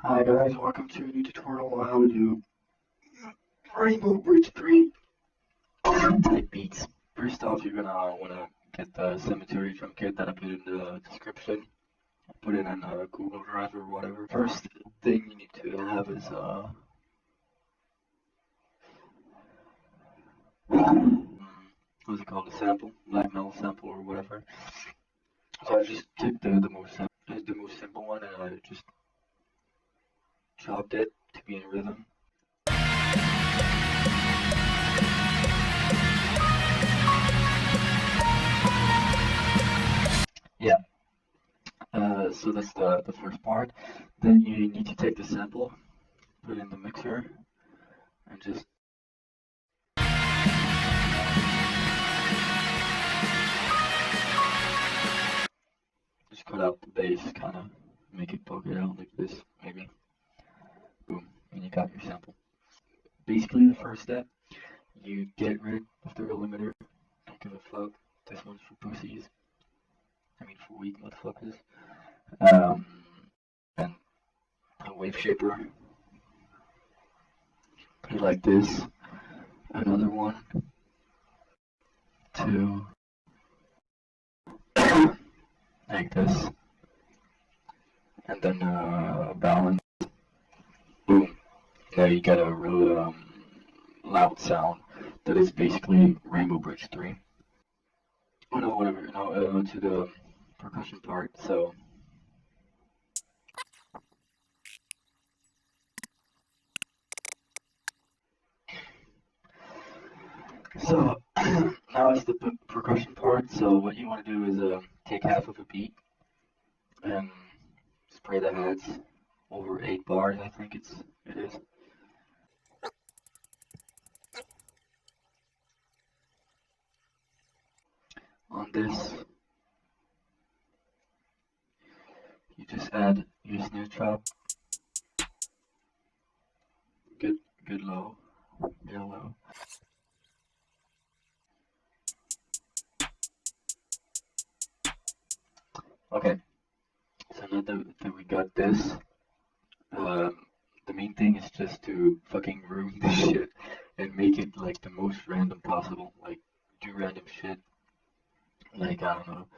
Hi guys, welcome to a new tutorial on how to do Rainbow Bridge 3 type beats. First off, you're gonna wanna get the cemetery drum kit that I put in the description. Put it in Google Drive or whatever. First thing you need to have is what's it called? A sample, black metal sample or whatever. So I just took the most simple one and I just chopped it to be in rhythm. Yeah. So that's the first part. Then you need to take the sample, put it in the mixer, and just cut out the bass, kind of make it poke it out like this, maybe. Boom, and you got your sample. Basically, the first step, you get rid of the limiter. Don't give a fuck. This one's for pussies. I mean, for weak motherfuckers. And a wave shaper. Put it like this. Another one. Two. Like this. And then balance. Boom. Now you get a real loud sound that is basically Rainbow Bridge 3. Oh no, whatever. Now to the percussion part. So now it's the percussion part. So what you want to do is take half of a beat and spray the heads over 8 bars. I think it is. On this, you just add your snare trap. Good low, real low. Okay, so now that we got this, the main thing is just to fucking ruin this shit and make it like the most random possible. Like, do random shit. Like, I don't know,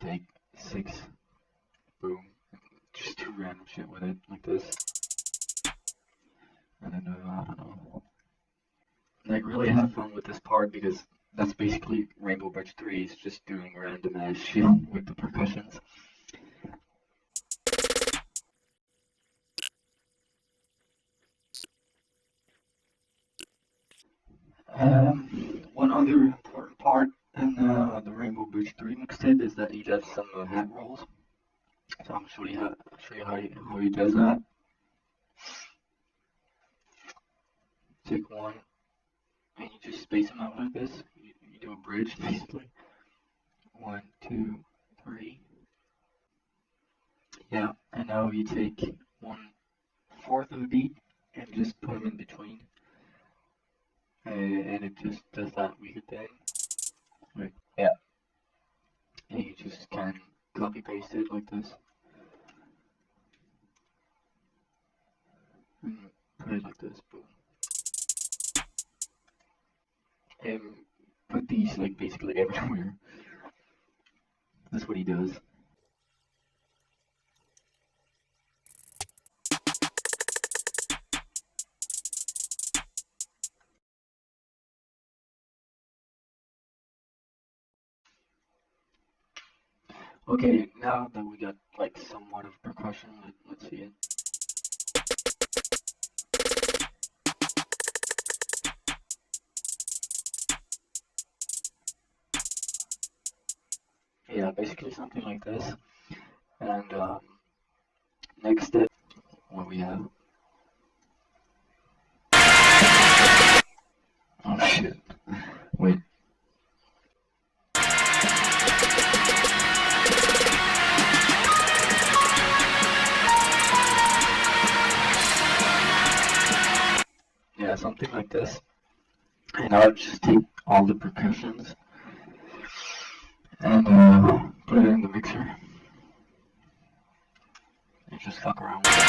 take 6, boom, just do random shit with it, like this. And then, I don't know. Like, really have fun with this part because that's basically Rainbow Bridge 3 is just doing random ass shit with the percussions. One other important part in the Rainbow Bridge 3 mixtape is that he does some hat rolls. So I'm show you how he does that. Take one, and you just space them out like this. You do a bridge basically. 1, 2, 3. Yeah, and now you take 1/4 of a beat and just put them in between. And it just does that weird thing. Right. Yeah. And you just can copy paste it like this. And put it like this, boom. And put these like basically everywhere. That's what he does. Okay, now that we got like somewhat of percussion, let's see it. Yeah, basically something like this. And next step, what we have. Oh shit. Wait. Yeah, something like this. And I'll just take all the percussions and put it in the mixer. just fuck around with it.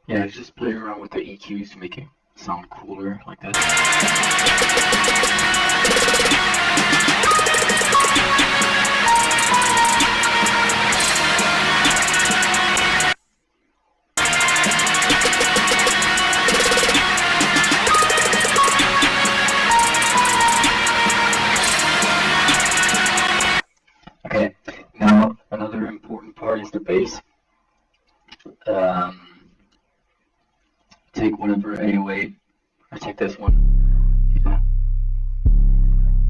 Yeah, just play around with the EQs to make it sound cooler like this. Okay, now another important part is the bass. Take whatever 808, or take this one. Yeah,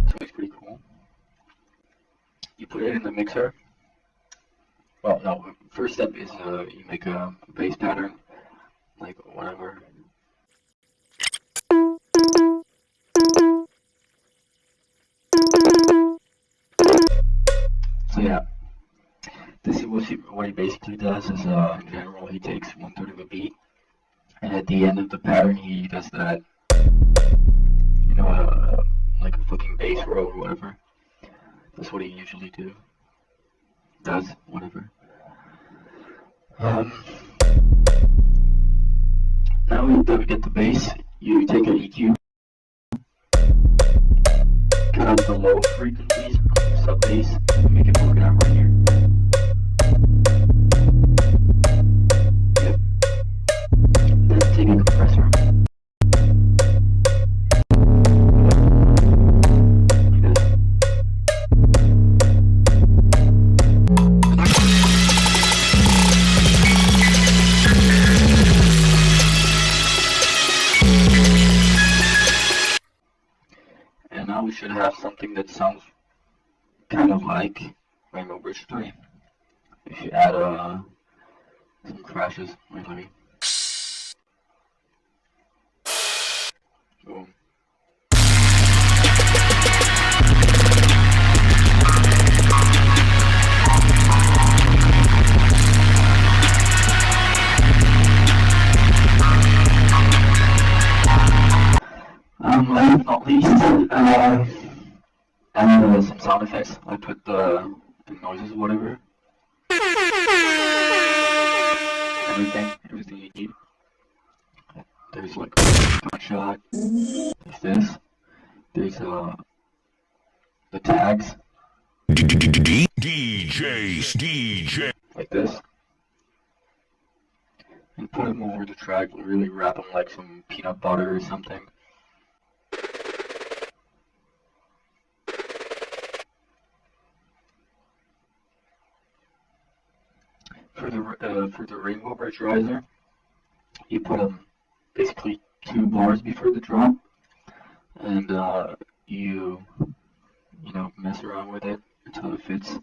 this one's pretty cool. You put it in the mixer. Well, no, first step is you make a bass pattern, like whatever. So yeah, this is what he basically does is, in general, he takes 1/3 of a beat, and at the end of the pattern, he does that, you know, like a fucking bass roll or whatever. That's what he usually does, whatever. Now that we get the bass, you take an EQ, cut out the low frequencies, sub bass, and make it work out right here. Yep. Then take a compressor. Like this. And now we should have something that sounds kind of like Rainbow Bridge 3. If you add some crashes, wait, let me. Boom. Last but not least, and some sound effects. I put the noises, whatever. Everything you need. There's like a gunshot. There's this. There's the tags. DJ. Like this. And put them over the track. Really wrap them like some peanut butter or something. For the Rainbow Bridge riser, you put them basically 2 bars before the drop, and you know, mess around with it until it fits.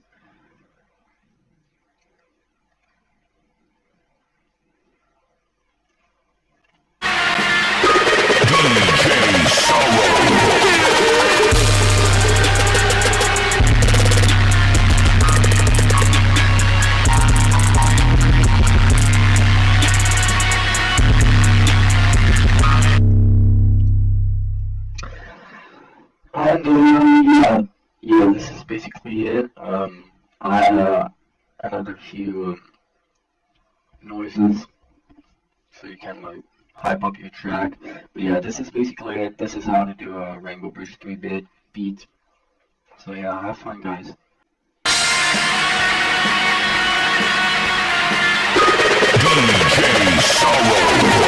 And yeah, this is basically it. I another few noises so you can like hype up your track. But yeah, this is basically it. This is how to do a Rainbow Bridge 3-bit beat. So yeah, have fun, guys. DJ Sorrow.